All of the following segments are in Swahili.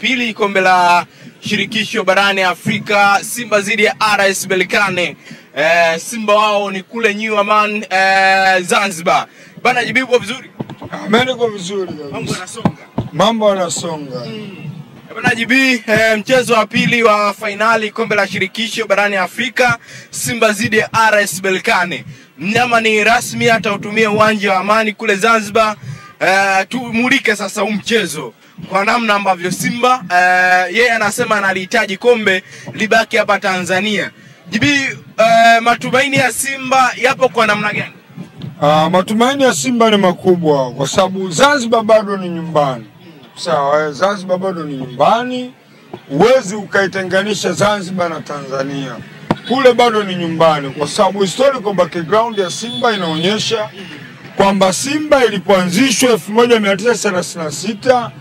pili kombe la shirikisho barani Afrika, Simba zidi ya RS Berkane. Simba wao ni kule New Aman Zanzibar. Bana Jibi uko vizuri? Niko vizuri. Mambo yanasonga. Bana Jibi, mchezo wa pili wa finali kombe la shirikisho barani Afrika, Simba zidi ya RS Berkane. Mnyama ni rasmi, atautumia uwanja wa Amani kule Zanzibar. Tumulike sasa mchezo kwa namna ambavyo Simba yeye anasema analihitaji kombe libaki hapa Tanzania. Jibi, matumaini ya Simba yapo kwa namna gani? Matumaini ya Simba ni makubwa kwa sababu Zanzibar bado ni nyumbani. Sawa, Zanzibar bado ni nyumbani. Uwezi ukaitenganisha Zanzibar na Tanzania. Kule bado ni nyumbani kwa sababu historical background ya Simba inaonyesha kwamba Simba ilipoanzishwa 1936,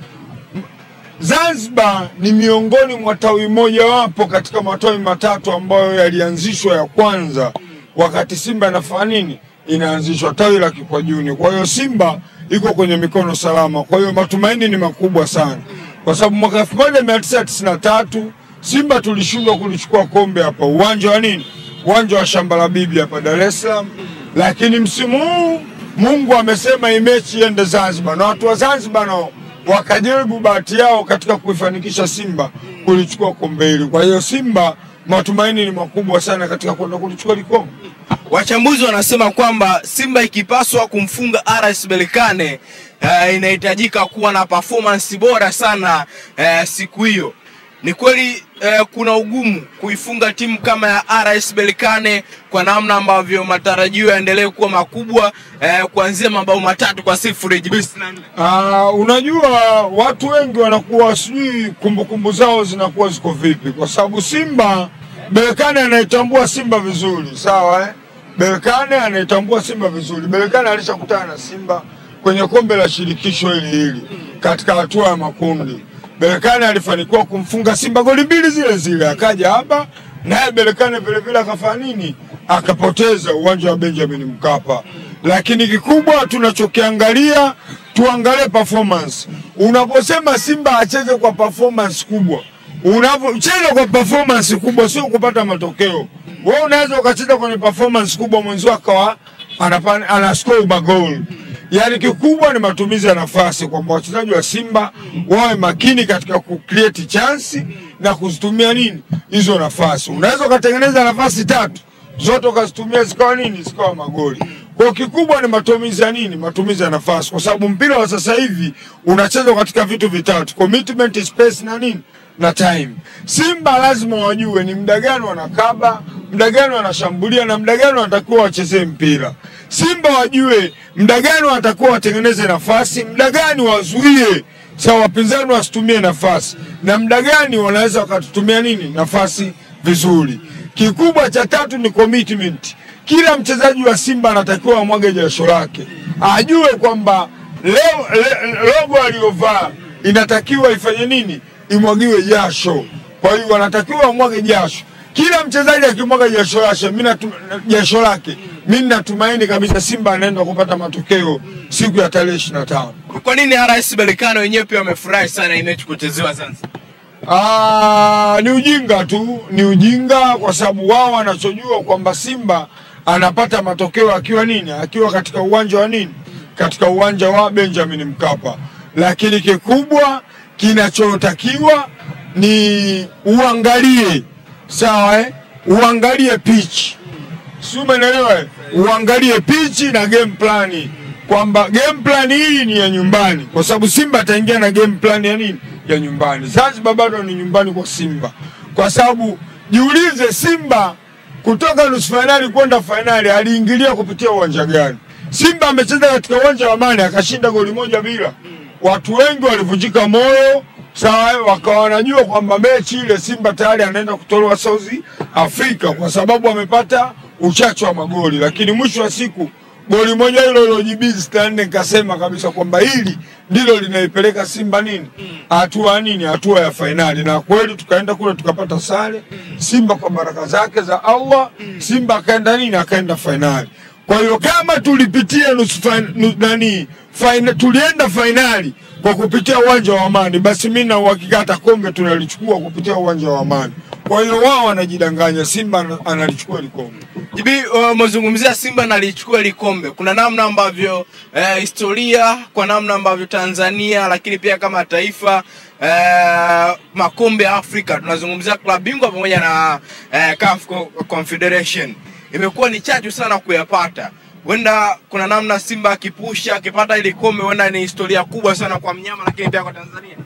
Zanzibar ni miongoni mwa tawi moja wapo katika matawi matatu ambayo yalianzishwa ya kwanza wakati Simba inafanya nini? Inaanzishwa tawi la Kikwajuni. Kwa hiyo Simba iko kwenye mikono salama. Kwa hiyo matumaini ni makubwa sana. Kwa sababu mwaka 1993 Simba tulishindwa kulichukua kombe hapa uwanja wa nini? Uwanja wa Shamba la Bibi hapa Dar es Salaam. Lakini msimu huu Mungu amesema imechi iende Zanzibar, na watu wa Zanzibar nao wakajaribu bahati yao katika kuifanikisha Simba kulichukua kombe hili. Kwa hiyo Simba matumaini ni makubwa sana katika kwenda kulichukua kombe. Wachambuzi wanasema kwamba Simba ikipaswa kumfunga RS Berkane inahitajika kuwa na performance bora sana siku hiyo. Ni kweli kuna ugumu kuifunga timu kama ya RS Berkane kwa namna ambavyo matarajio yaendelee kuwa makubwa kuanzia mabao 3-0 jibisi nani? Unajua watu wengi wanakuwa sijui kumbukumbu zao zinakuwa ziko vipi kwa sababu Simba Berkane anaitambua Simba vizuri, sawa Berkane anaitambua Simba vizuri. Berkane alishakutana na Simba kwenye kombe la shirikisho hili katika hatua ya makundi. Berkane alifanikiwa kumfunga Simba goli 2 zile. Akaja hapa naye Berkane vile vile akafanya nini? Akapoteza uwanja wa Benjamin Mkapa. Lakini kikubwa tunachokiangalia, tuangalie performance. Unaposema Simba acheze kwa performance kubwa, unapocheza kwa performance kubwa sio kupata matokeo. Wewe unaweza ukacheza kwenye performance kubwa mwenzi wako anascore magoli. Yaani kikubwa ni matumizi ya nafasi, kwamba wachezaji wa Simba wawe makini katika kucreate chance na kuzitumia nini hizo nafasi. Unaweza ukatengeneza nafasi 3 zote ukazitumia zikawa nini? Zikawa magoli. Kwa kikubwa ni matumizi ya nini? Matumizi ya nafasi, kwa sababu mpira wa sasa hivi unachezwa katika vitu vitatu: commitment, space na nini? Na time. Simba lazima wajue ni muda gani wanakaba, muda gani wanashambulia na muda gani wanatakiwa wacheze mpira. Simba wajue muda gani wanatakiwa watengeneze nafasi, muda gani wazuie sawa wapinzani wasitumie nafasi, na muda gani wanaweza wakatutumia nini? Nafasi vizuri. Kikubwa cha tatu ni commitment. Kila mchezaji wa Simba anatakiwa amwage jasho lake. Ajue kwamba logo aliyovaa inatakiwa ifanye nini? Imwagiwe jasho. Kwa hiyo wanatakiwa amwage jasho. Kila mchezaji akimwaga jasho lake, mimi natumaini kabisa Simba anaenda kupata matokeo siku ya tarehe 25. Kwa nini RS Berkane wenyewe pia wamefurahi sana imechi kuchezewa Zanzibar? Ni ujinga tu, ni ujinga kwa sababu wao wanachojua kwamba Simba anapata matokeo akiwa nini? Akiwa katika uwanja wa nini? Katika uwanja wa Benjamin Mkapa. Lakini kikubwa kinachotakiwa ni uangalie, sawa uangalie pitch. Si umeelewa? Uangalie pitch na game plan, kwamba game plan hii ni ya nyumbani, kwa sababu Simba ataingia na game plan ya nini? Ya nyumbani. Zanzibar bado ni nyumbani kwa Simba. Kwa sababu jiulize, Simba kutoka nusu finali kwenda finali aliingilia kupitia uwanja gani? Simba amecheza katika uwanja wa Amani akashinda goli 1-0. Watu wengi walivunjika moyo, sawa, wakawa wanajua kwamba mechi ile Simba tayari anaenda kutolewa South Africa kwa sababu amepata uchache wa magoli. Lakini mwisho wa siku goli moja hilo lilojibizi Stanley kasema kabisa kwamba hili ndilo linaipeleka Simba nini? Hatua nini? Hatua ya finali. Na kweli tukaenda kule tukapata sare. Simba kwa baraka zake za Allah, Simba akaenda nini? Akaenda finali. Kwa hiyo kama tulipitia tulienda finali kwa kupitia uwanja wa Amani, basi mimi na uhakika hata kombe tunalichukua kupitia uwanja wa Amani. Kwa hiyo wao wanajidanganya, Simba analichukua ile kombe. Jibi, mzungumzia Simba analichukua ile kombe. Kuna namna ambavyo historia, kwa namna ambavyo Tanzania lakini pia kama taifa makombe ya Afrika, tunazungumzia klabu bingwa pamoja na CAF Confederation, imekuwa ni chachu sana kuyapata. Wenda kuna namna Simba akipusha akipata ile kombe, wenda ni historia kubwa sana kwa mnyama lakini pia kwa Tanzania.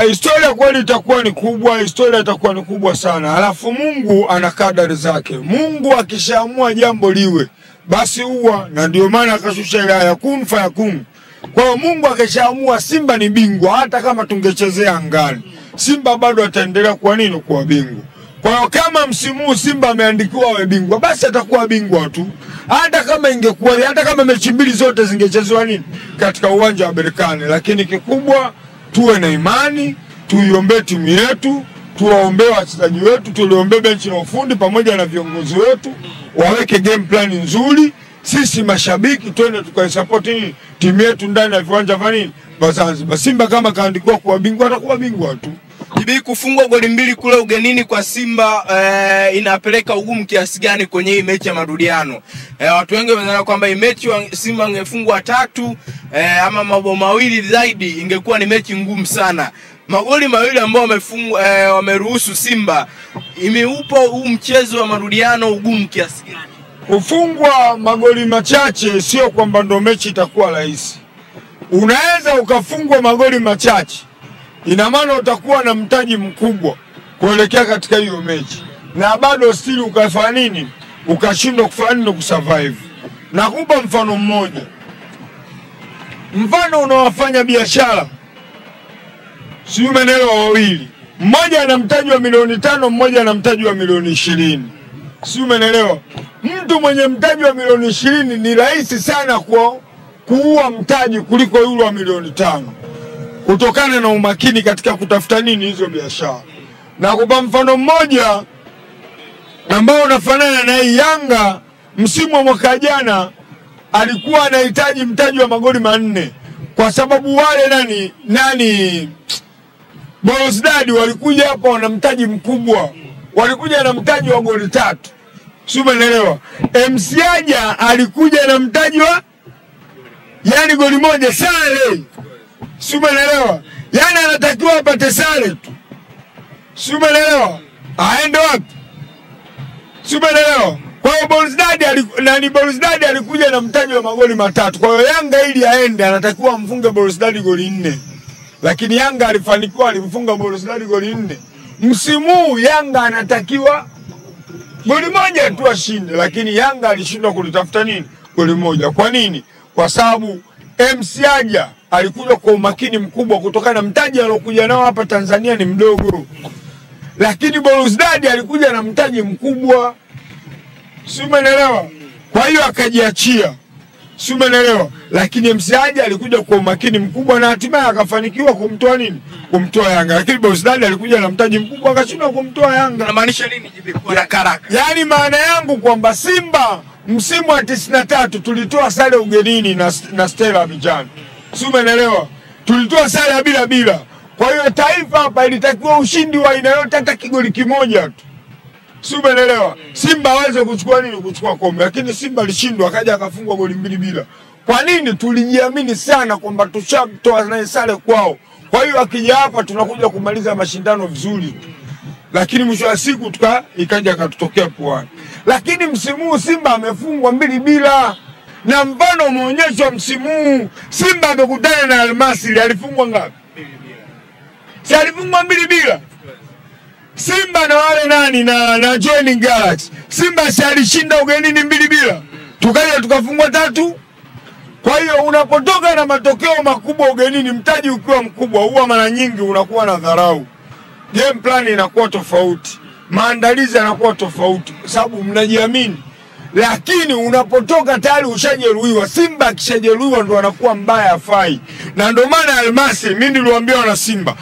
Historia kweli itakuwa ni kubwa, historia itakuwa ni kubwa sana. Alafu Mungu ana kadari zake. Mungu akishaamua jambo liwe, basi huwa, na ndio maana akashusha ile aya kun fayakun. Kwa hiyo Mungu akishaamua Simba ni bingwa, hata kama tungechezea angani, Simba bado ataendelea kuwa nini, kuwa bingwa. Kwa hiyo kama msimu Simba ameandikiwa awe bingwa, basi atakuwa bingwa tu. Hata kama ingekuwa, hata kama mechi mbili zote zingechezwa nini katika uwanja wa Berkane, lakini kikubwa tuwe na imani, tuiombe timu yetu, tuwaombe wachezaji wetu, tuliombe benchi la ufundi pamoja na viongozi wetu waweke game plan nzuri. Sisi mashabiki twende tukaisupport timu yetu ndani ya viwanja vya nini Zanzibar. Simba kama kaandikiwa kuwa bingwa atakuwa bingwa tu. Jibi, kufungwa goli 2 kule ugenini kwa Simba inapeleka ugumu kiasi gani kwenye hii mechi ya marudiano? Watu wengi wanaona kwamba hii mechi Simba angefungwa 3 ama mabao mawili zaidi ingekuwa ni mechi ngumu sana. Magoli mawili ambao wamefungwa wameruhusu Simba, imeupa huu mchezo wa marudiano ugumu kiasi gani? Kufungwa magoli machache sio kwamba ndo mechi itakuwa rahisi. Unaweza ukafungwa magoli machache, ina maana utakuwa na mtaji mkubwa kuelekea katika hiyo mechi, na bado still ukafanya nini, ukashindwa kufanya na kusurvive. Nakupa mfano mmoja, mfano unawafanya biashara, si umeelewa, wawili, mmoja ana mtaji wa milioni 5, mmoja ana mtaji wa milioni 20, si umeelewa. Mtu mwenye mtaji wa milioni 20 ni rahisi sana kuua mtaji kuliko yule wa milioni 5, kutokana na umakini katika kutafuta nini hizo biashara. Na kwa mfano mmoja ambao unafanana na Yanga, msimu wa mwaka jana alikuwa anahitaji mtaji wa magoli 4 kwa sababu wale nani Borusdad walikuja hapo wana mtaji mkubwa, walikuja na mtaji wa goli 3, si umeelewa. Msiaja alikuja na mtaji wa yani goli 1 sare, si umeelewa. Yani anatakiwa apate sare tu, si umeelewa, aende wapi, si umeelewa. Kwa hiyo Borusdad alikuja na mtaji wa magoli 3. Kwa hiyo Yanga ili aende anatakiwa mfunge Borusdad goli 4, lakini Yanga alifanikiwa, alimfunga Borusdad goli 4. Msimu Yanga anatakiwa goli 1 tu ashinde, lakini Yanga alishindwa kulitafuta nini goli 1. Kwa nini? Kwa sababu Msiaja alikuja kwa umakini mkubwa kutokana na mtaji alokuja nao hapa Tanzania ni mdogo, lakini Borusdad alikuja na mtaji mkubwa, si umeelewa. Kwa hiyo akajiachia, si umeelewa. Lakini Msiaja alikuja kwa umakini mkubwa na hatimaye akafanikiwa kumtoa nini, kumtoa Yanga. Lakini Borusdad alikuja na mtaji mkubwa akashindwa kumtoa Yanga. Unamaanisha nini Jibi kwa haraka? Yani maana yangu kwamba Simba msimu wa 93 tulitoa sare ugenini na Stella Abidjan, si umeelewa. Tulitoa sare bila. Kwa hiyo taifa hapa ilitakiwa ushindi wa aina yote, hata kigoli kimoja tu, si umeelewa. Simba aweze kuchukua nini, kuchukua kombe, lakini Simba alishindwa, akaja akafungwa goli 2-2. Kwa nini? Tulijiamini sana kwamba tushamtoa naye sare kwao, kwa hiyo akija hapa tunakuja kumaliza mashindano vizuri, lakini mwisho wa siku ikaja katutokea puani. Lakini msimu Simba amefungwa 2-2, na mfano umeonyeshwa msimu Simba amekutana na Almasri, alifungwa ngapi? 2-2. Si alifungwa 2-2. Simba na wale na Joining Galaxy, Simba si alishinda ugenini 2-2, tukaja tukafungwa 3. Kwa hiyo unapotoka na matokeo makubwa ugenini, mtaji ukiwa mkubwa, huwa mara nyingi unakuwa na dharau, game plan inakuwa tofauti, maandalizi yanakuwa tofauti, kwa sababu mnajiamini. Lakini unapotoka tayari ushajeruhiwa, Simba akishajeruhiwa ndo anakuwa mbaya, afai. Na ndo maana Almasi, mimi niliwaambia wana Simba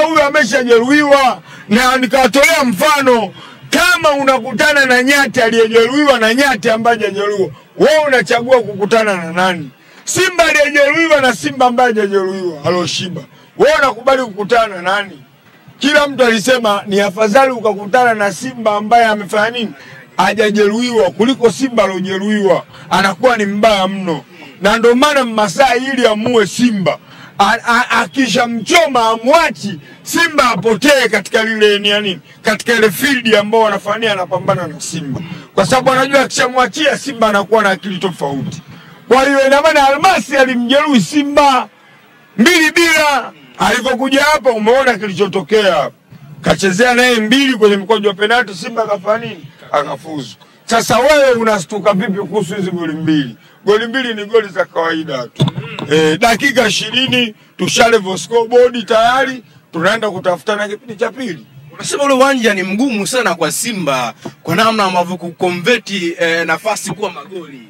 huyu ameshajeruhiwa, na nikawatolea mfano, kama unakutana na Nyati aliyejeruhiwa na Nyati ambaye hajajeruhiwa, Wewe unachagua kukutana na nani? Simba aliyejeruhiwa na Simba ambaye hajajeruhiwa aloshiba. Wewe unakubali kukutana na nani? Kila mtu alisema ni afadhali ukakutana na Simba ambaye amefanya nini? Hajajeruhiwa kuliko Simba aliyojeruhiwa. Anakuwa ni mbaya mno. Na ndio maana Masai ili amue Simba akisha mchoma amwachi Simba apotee katika lile nini, katika ile field ambao wanafanyia anapambana na Simba, kwa sababu anajua akishamwachia Simba anakuwa na akili tofauti. Kwa hiyo ina maana Almasi alimjeruhi Simba 2-0. Alipokuja hapa umeona kilichotokea, kachezea naye 2 kwenye mkojo wa penalti, Simba akafanya nini? Akafuzu. Sasa wewe unastuka vipi kuhusu hizo goli 2? Goli 2 ni goli za kawaida tu. Dakika 20 tushalevo scoreboard tayari, tunaenda kutafutana kipindi cha pili. Unasema ule uwanja ni mgumu sana kwa Simba kwa namna ambavyo kukonverti nafasi kuwa magoli.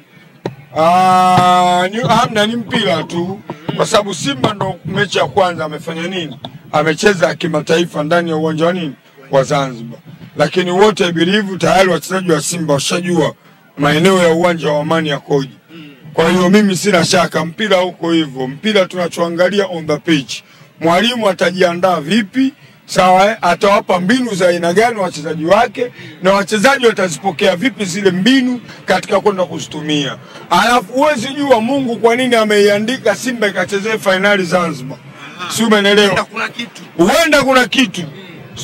Ni mpira tu, kwa sababu Simba ndo mechi ya kwanza amefanya nini? Amecheza kimataifa ndani ya uwanja wa nini? Wa Zanzibar. Lakini wote I believe tayari wachezaji wa Simba washajua maeneo ya uwanja wa Amani yakoje. Kwa hiyo mimi sina shaka mpira huko hivyo. Mpira tunachoangalia on the pitch. Mwalimu atajiandaa vipi? Sawa, atawapa mbinu za aina gani wachezaji wake na wachezaji watazipokea vipi zile mbinu katika kwenda kuzitumia. Alafu huwezi jua Mungu kwa nini ameiandika Simba ikachezea finali Zanzibar. Si umeelewa? Huenda kuna kitu.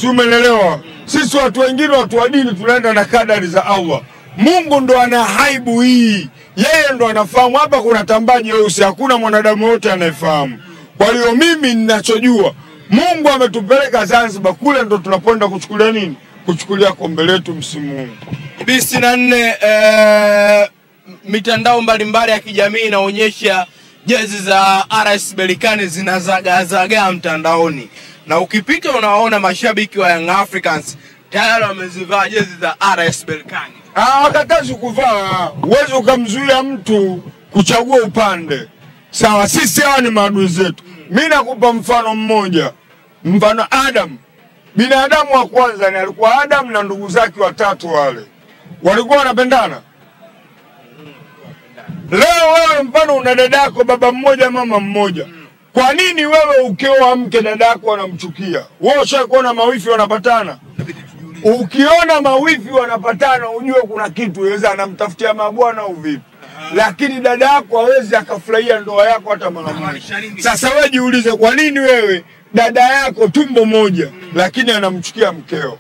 Si umeelewa? Sisi watu wengine watu wa dini tunaenda na kadari za Allah. Mungu ndo ana haibu hii. Yeye ndo anafahamu hapa kuna tambaji weusi, hakuna mwanadamu wote anayefahamu. Kwa hiyo mimi ninachojua Mungu ametupeleka Zanzibar, kule ndo tunapoenda kuchukulia nini? Kuchukulia kombe letu msimu huu. 24 mitandao mbalimbali ya kijamii inaonyesha jezi za RS Berkane zinazagazaga mtandaoni. Na ukipita unaona mashabiki wa Young Africans tayari wamezivaa jezi za RS Berkane. Wakatazi kuvaa, uwezi ukamzuia mtu kuchagua upande. Sawa, sisi hawa ni maadui zetu. Mimi nakupa mfano mmoja. Mfano Adam. Binadamu wa kwanza ni alikuwa Adam na ndugu zake watatu wale. Walikuwa wanapendana. Leo wewe mfano una dadako baba mmoja mama mmoja. Kwa nini wewe ukioa mke dadako anamchukia? Wewe ushakuona mawifi wanapatana? Ukiona mawifi wanapatana ujue kuna kitu, yeye anamtafutia mabwana au vipi. Lakini dada yako hawezi akafurahia ndoa yako hata mara moja. Sasa wewe jiulize kwa nini wewe dada yako tumbo moja lakini anamchukia mkeo.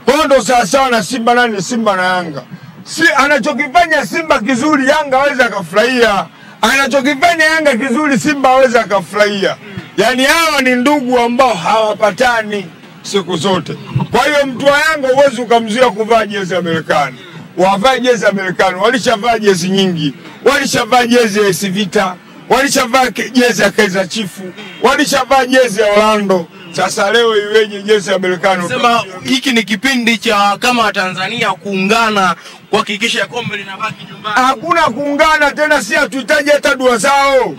Kwa ndo sawa na Simba nani Simba na Yanga. Si anachokifanya Simba kizuri Yanga hawezi akafurahia. Anachokifanya Yanga kizuri Simba hawezi akafurahia. Yaani hawa ni ndugu ambao hawapatani siku zote. Kwa hiyo mtu wa Yanga huwezi ukamzuia kuvaa jezi ya Berkane. Wavae jezi ya Berkane, walishavaa jezi nyingi. Walishavaa jezi ya AS Vita, walishavaa jezi ya Kaizer Chiefs, walishavaa jezi ya Orlando. Sasa leo iweje jezi ya Berkane? Sema hiki ni kipindi cha kama Tanzania kuungana kuhakikisha kombe linabaki nyumbani. Hakuna kuungana tena, si hatuhitaji hata dua zao.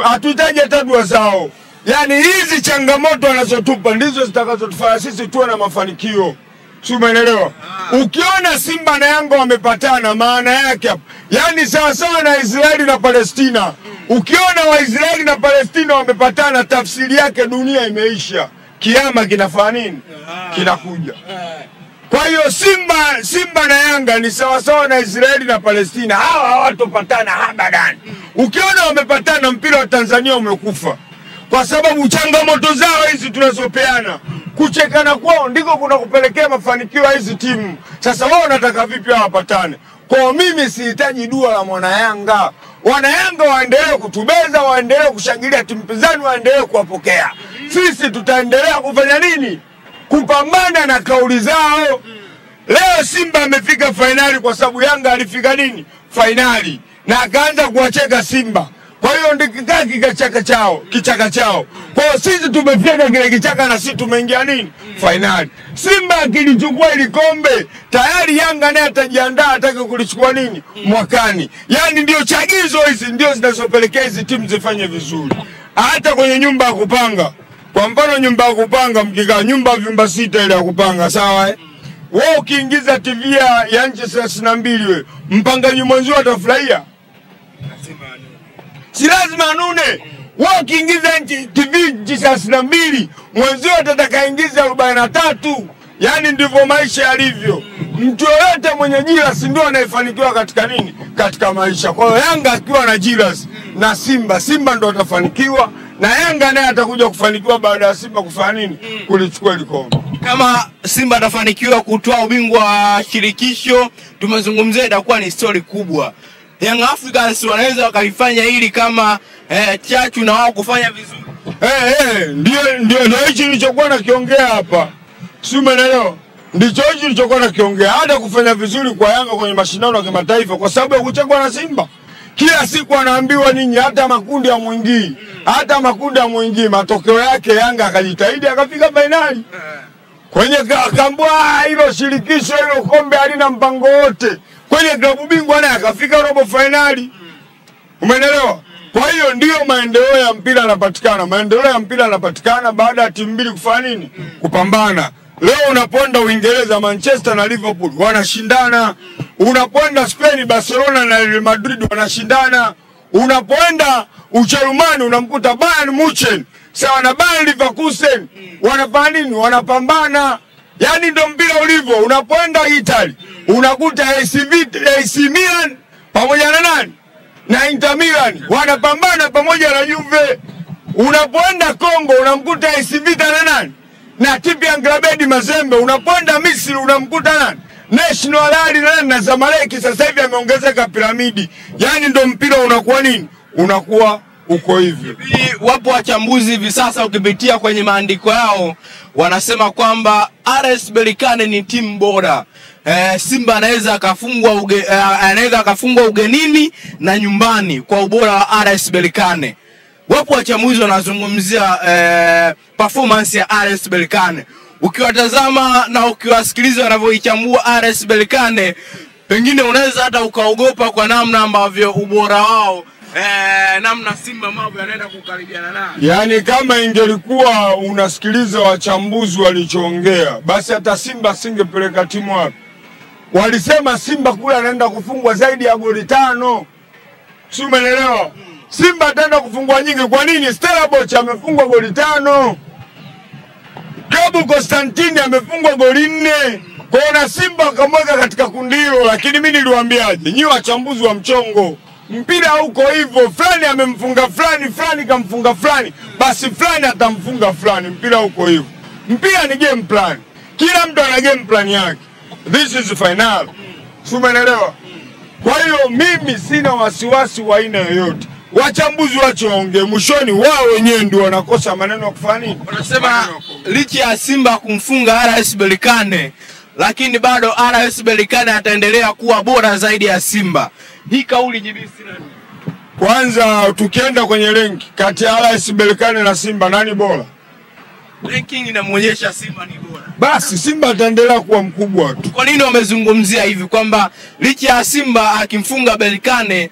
Hatuhitaji hata dua zao. Yaani hizi changamoto wanazotupa ndizo zitakazotufanya sisi tuwe na mafanikio. Si umeelewa? Ukiona Simba na Yanga wamepatana maana yake hapo. Yaani sawa sawa na Israeli na Palestina. Ukiona Waisraeli na Palestina wamepatana tafsiri yake dunia imeisha. Kiama kinafanya nini? Kinakuja. Kwa hiyo Simba na Yanga ni sawa sawa na Israeli na Palestina. Hawa hawatopatana abadan. Ukiona wamepatana mpira wa Tanzania umekufa. Kwa sababu changamoto zao hizi tunazopeana, kuchekana kwao ndiko kuna kupelekea mafanikio ya hizi timu. Sasa wao wanataka vipi hawapatane? Kwa mimi sihitaji dua la mwana Yanga. Wana Yanga waendelee kutubeza, waendelee kushangilia timu pinzani, waendelee kuwapokea. Sisi tutaendelea kufanya nini? Kupambana na kauli zao. Leo Simba amefika finali kwa sababu Yanga alifika nini? Finali. Na akaanza kuwacheka Simba. Kwa hiyo ndikikaa kichaka chao. Kwa hiyo sisi tumefika kile kichaka na sisi tumeingia nini? Finali. Simba akilichukua ile kombe, tayari Yanga naye atajiandaa atake kulichukua nini? Mwakani. Yaani ndio chagizo hizi ndio zinazopelekea hizi timu zifanye vizuri. Hata kwenye nyumba ya kupanga. Kwa mfano nyumba ya kupanga mkikaa nyumba vyumba 6 ile ya kupanga, sawa Wewe ukiingiza TV ya nchi 32 wewe, mpangaji mwenzio atafurahia? Si lazima anune. Wewe ukiingiza TV nchi 32, mwenzio atatakaingiza 43. Yaani ndivyo maisha yalivyo. Mtu yoyote mwenye jealousy ndio anayefanikiwa katika nini? Katika maisha. Kwa hiyo Yanga akiwa na jealousy na Simba ndio atafanikiwa, na Yanga naye atakuja kufanikiwa baada ya Simba kufanya nini? Kulichukua ile kombe. Kama Simba atafanikiwa kutoa ubingwa wa shirikisho, tumezungumzia itakuwa ni story kubwa. Young Africans wanaweza wakaifanya hili kama chachu na wao kufanya vizuri. Ndio hichi nilichokuwa nakiongea hapa. Si umeelewa? Ndicho hichi nilichokuwa nakiongea. Hata kufanya vizuri kwa Yanga kwenye mashindano ya kimataifa kwa sababu ya kuchagua na Simba. Kila siku anaambiwa ninyi hata makundi ya muingii. Hata makundi ya muingii, matokeo yake Yanga akajitahidi akafika finali. Kwenye kambwa hilo shirikisho hilo kombe halina mpango wote. Kwenye klabu bingwa naye akafika robo finali. Umeelewa? Kwa hiyo ndio maendeleo ya mpira yanapatikana. Maendeleo ya mpira yanapatikana baada ya timu mbili kufanya nini? Kupambana. Leo unapoenda Uingereza, Manchester na Liverpool wanashindana. Unapoenda Spain, Barcelona na Real Madrid wanashindana. Unapoenda Ujerumani unamkuta Bayern Munich sawa na Bayern Leverkusen wanafanya nini? Wanapambana. Yaani ndio mpira ulivyo. Unapoenda Italy unakuta AC Milan pamoja na nani? Na Inter Milan wanapambana pamoja na Juve. Unapoenda Kongo unamkuta AC Vita na nani? Na TP Englebedi Mazembe. Unapoenda Misri unamkuta nani? National Al na Zamalek sasa hivi ameongezeka Piramidi. Yaani ndio mpira unakuwa nini? Unakuwa uko hivyo. Wapo wachambuzi hivi sasa ukipitia kwenye maandiko yao wanasema kwamba RS Berkane ni timu bora. Simba anaweza akafungwa ugenini na nyumbani kwa ubora wa RS Berkane. Wapo wachambuzi wanazungumzia performance ya RS Berkane. Ukiwatazama na ukiwasikiliza wanavyoichambua RS Berkane, pengine unaweza hata ukaogopa kwa namna ambavyo ubora wao namna Simba mambo yanaenda kukaribiana nayo. Yaani kama ingelikuwa unasikiliza wachambuzi walichoongea, basi hata Simba singepeleka timu wapi. Walisema Simba kule anaenda kufungwa zaidi ya goli 5. Si umeelewa? Simba ataenda kufungwa nyingi. Kwa nini? Stellenbosch amefungwa goli 5. Klabu Constantine amefungwa goli 4. Kwa hiyo na Simba akamweka katika kundi hilo, lakini mimi niliwaambiaje? Nyinyi wachambuzi wa mchongo, mpira huko hivyo, fulani amemfunga fulani kamfunga fulani, basi fulani atamfunga fulani. Mpira huko hivyo. Mpira ni game plan. Kila mtu ana game plan yake. This is final. Umeelewa? Kwa hiyo mimi sina wasiwasi wa aina yoyote. Wachambuzi wachoongee, mwishoni wao wenyewe ndio wanakosa maneno ya kufanya nini? Wanasema licha ya Simba kumfunga RS Berkane, lakini bado RS Berkane ataendelea kuwa bora zaidi ya Simba. Hii kauli jibisi nani? Kwanza tukienda kwenye rank kati ya RS Berkane na Simba nani bora? Ranking inamuonyesha Simba ni bora. Basi Simba ataendelea kuwa mkubwa tu. Kwa nini wamezungumzia hivi kwamba licha ya Simba akimfunga Berkane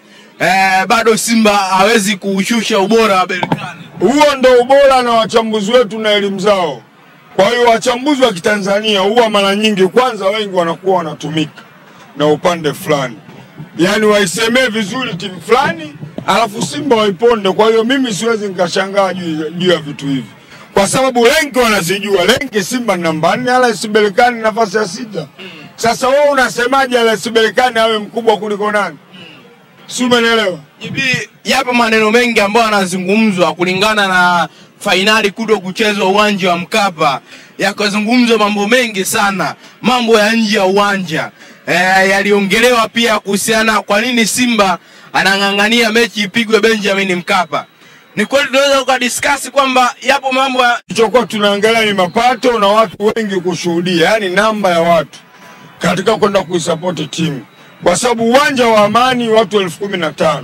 bado Simba hawezi kuushusha ubora wa Berkane? Huo ndio ubora na wachambuzi wetu na elimu zao. Kwa hiyo wachambuzi wa Kitanzania huwa mara nyingi kwanza wengi wanakuwa wanatumika na upande fulani. Yaani waisemee vizuri timu fulani alafu Simba waiponde. Kwa hiyo mimi siwezi nikashangaa juu ya vitu hivi. Kwa sababu lenki wanazijua. Lenki Simba namba 4, RS Berkane nafasi ya 6. Sasa wewe unasemaje RS Berkane awe mkubwa kuliko nani? Si umeelewa? Yapo maneno mengi ambayo yanazungumzwa kulingana na finali kuto kuchezwa uwanja wa Mkapa. Yakazungumzwa mambo mengi sana, mambo ya nje ya uwanja. Yaliongelewa pia kuhusiana kwa nini Simba anang'ang'ania mechi ipigwe Benjamin Mkapa. Ni kweli tunaweza kudiscuss kwamba yapo mambo tulichokuwa tunaangalia ni mapato na watu wengi kushuhudia, yani namba ya watu katika kwenda kuisupport timu. Kwa sababu uwanja wa Amani watu 15,000.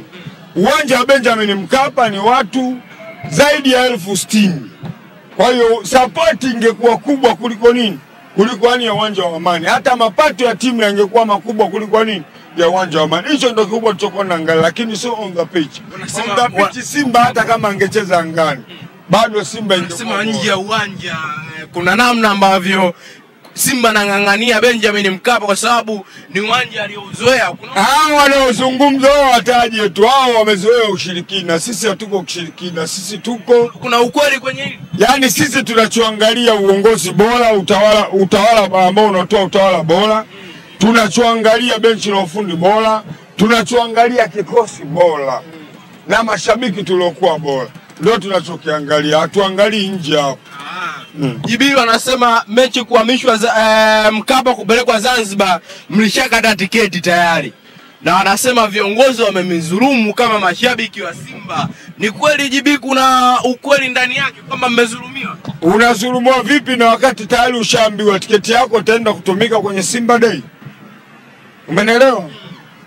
Uwanja wa Benjamin Mkapa ni watu zaidi ya 60,000. Kwa hiyo support ingekuwa kubwa kuliko nini? Kuliko yani ya uwanja wa Amani. Hata mapato ya timu yangekuwa makubwa kuliko nini? Ya uwanja wa Amani. Hicho ndio kikubwa tulichokuwa tunaangalia, lakini sio on the pitch. On the pitch Simba hata kama angecheza angani bado Simba ingekuwa nje ya uwanja. Kuna namna ambavyo Simba nang'ang'ania Benjamin Mkapa kwa sababu ni uwanja aliozoea. Hao wanaozungumza wao wataje tu, hao wamezoea ushirikina. Sisi hatuko ushirikina, sisi tuko, kuna ukweli kwenye hili. Yaani sisi tunachoangalia uongozi bora, utawala ambao unatoa utawala bora. Tunachoangalia benchi la ufundi bora, tunachoangalia kikosi bora na mashabiki tuliokuwa bora. Ndio tunachokiangalia, hatuangalii nje hapo. Jibiru anasema mechi kuhamishwa Mkapa kupelekwa Zanzibar mlishakata tiketi tayari. Na wanasema viongozi wamemizulumu kama mashabiki wa Simba. Ni kweli Jibiru, kuna ukweli ndani yake kwamba mmezulumiwa? Unazulumiwa vipi na wakati tayari ushaambiwa tiketi yako itaenda kutumika kwenye Simba Day? Umeelewa?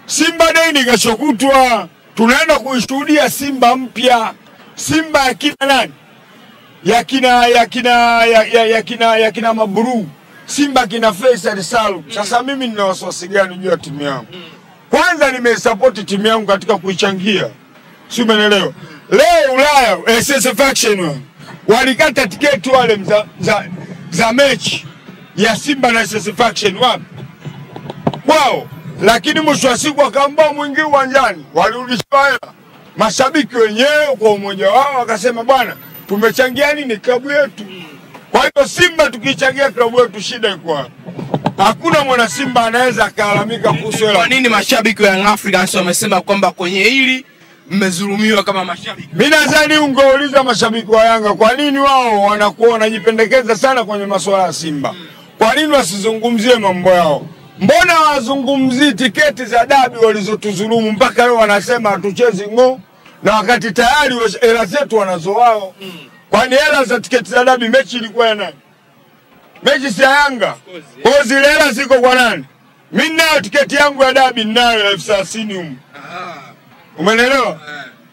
Simba Day ni kesho kutwa. Tunaenda kuishuhudia Simba mpya. Simba ya kina nani? Ya kina Maburu. Simba kina Faisal Salum. Sasa mimi nina wasiwasi gani juu ya timu yangu? Kwanza nimesupport timu yangu katika kuichangia. Si umeelewa? Leo Ulaya SS Faction walikata tiketi wale za mechi ya Simba na SS Faction wapi? Wao. Lakini mwisho wa siku akaambia mwingi uwanjani. Walirudisha hela. Mashabiki wenyewe kwa umoja wao wakasema bwana, tumechangia nini klabu yetu. Kwa hiyo Simba tukichangia klabu yetu shida iko wapi? Hakuna mwana Simba anaweza akalalamika kuhusu hela. Kwa nini mashabiki wa Young Africans wamesema kwamba kwenye hili mmezulumiwa kama mashabiki? Mimi nadhani ungeuliza mashabiki wa Yanga kwa nini wao wanakuwa wanajipendekeza sana kwenye masuala ya Simba. Kwa nini wasizungumzie mambo yao? Mbona wazungumzii tiketi za dabi walizotuzulumu mpaka leo wanasema hatuchezi ngo, na wakati tayari hela zetu wanazo wao. Kwani hela za tiketi za dabi mechi ilikuwa ya nani? Mechi si ya Yanga. Kwa zile hela ziko kwa nani? Mimi nayo tiketi yangu ya dabi ninayo 30,000 huko. Umeelewa?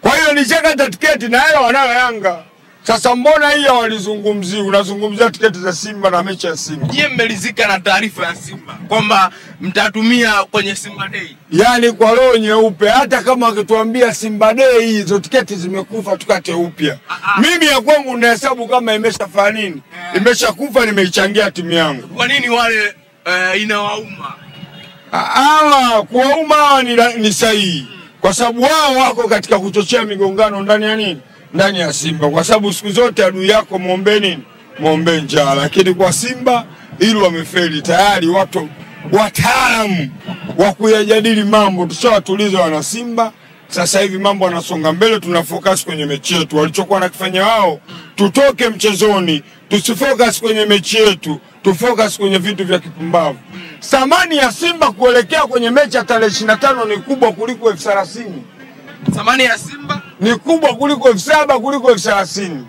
Kwa hiyo nishakata tiketi na hela wanayo Yanga. Sasa mbona hii walizungumzia? Unazungumzia tiketi za Simba na mechi ya Simba. Je, mmelizika na taarifa ya Simba kwamba mtatumia kwenye Simba Day? Yaani kwa roho nyeupe, hata kama wakituambia Simba Day hizo tiketi zimekufa tukate upya. Mimi ya kwangu nahesabu kama imeshafanya nini? Imeshakufa, nimeichangia timu yangu. Kwa nini wale inawauma? Kuwauma ni sahihi. Kwa sababu wao wako katika kuchochea migongano ndani ya nini? Ndani ya Simba. Kwa sababu siku zote adui yako muombe nini? Muombe njaa. Lakini kwa Simba ili wamefeli tayari. Watu wataalamu wa kuyajadili mambo tushawatuliza wana Simba. Sasa hivi mambo yanasonga mbele, tunafocus kwenye mechi yetu. Walichokuwa nakifanya wao, tutoke mchezoni, tusifocus kwenye mechi yetu, tufocus kwenye vitu vya kipumbavu. Thamani ya Simba kuelekea kwenye mechi ya tarehe 25 ni kubwa kuliko 30,000. Thamani ya Simba ni kubwa kuliko 7,000 kuliko 30,000.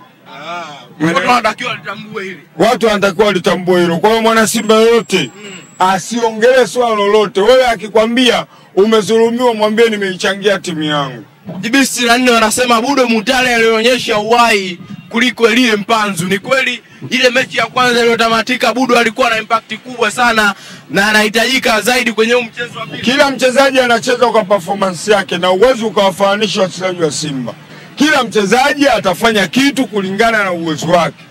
Watu wanatakiwa litambue hili. Watu wanatakiwa litambue hilo. Kwa hiyo mwana Simba yote asiongelee swala lolote. Wewe akikwambia umezulumiwa, mwambie nimeichangia timu yangu. Jibisi na 4 wanasema Budo Mutale alionyesha uhai kuliko Elie Mpanzu. Ni kweli ile mechi ya kwanza iliyotamatika Budo alikuwa na impact kubwa sana na anahitajika zaidi kwenye mchezo wa pili. Kila mchezaji anacheza kwa performance yake na uwezo ukawafananisha wachezaji wa Simba. Kila mchezaji atafanya kitu kulingana na uwezo wake.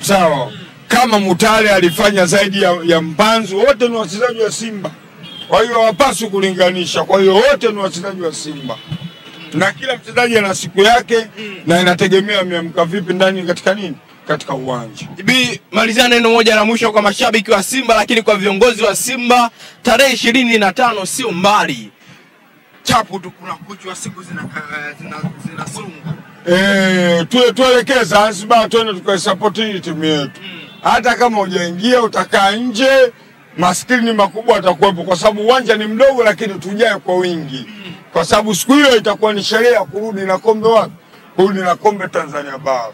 Sawa. Kama Mutale alifanya zaidi ya Mpanzu, wote ni wachezaji wa Simba. Kwa hiyo hawapaswi kulinganisha. Kwa hiyo wote ni wachezaji wa Simba. Na kila mchezaji ana siku yake na inategemea ameamka vipi ndani katika nini? Katika uwanja. Jibi, malizana neno moja la mwisho kwa mashabiki wa Simba, lakini kwa viongozi wa Simba, tarehe 25 sio mbali. Chapu tu kuna kuchwa siku zinasonga. Tuelekee Zanzibar, tuende tukasupport hii timu yetu. Hata kama hujaingia utakaa nje, maskini makubwa atakuwepo kwa sababu uwanja ni mdogo, lakini tujae kwa wingi. Kwa sababu siku hiyo itakuwa ni sherehe ya kurudi na kombe wapi? Kurudi na kombe Tanzania Bara.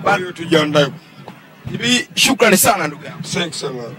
Kwa hiyo tujiandae. Jibi, shukrani sana ndugu yangu. Thanks a lot.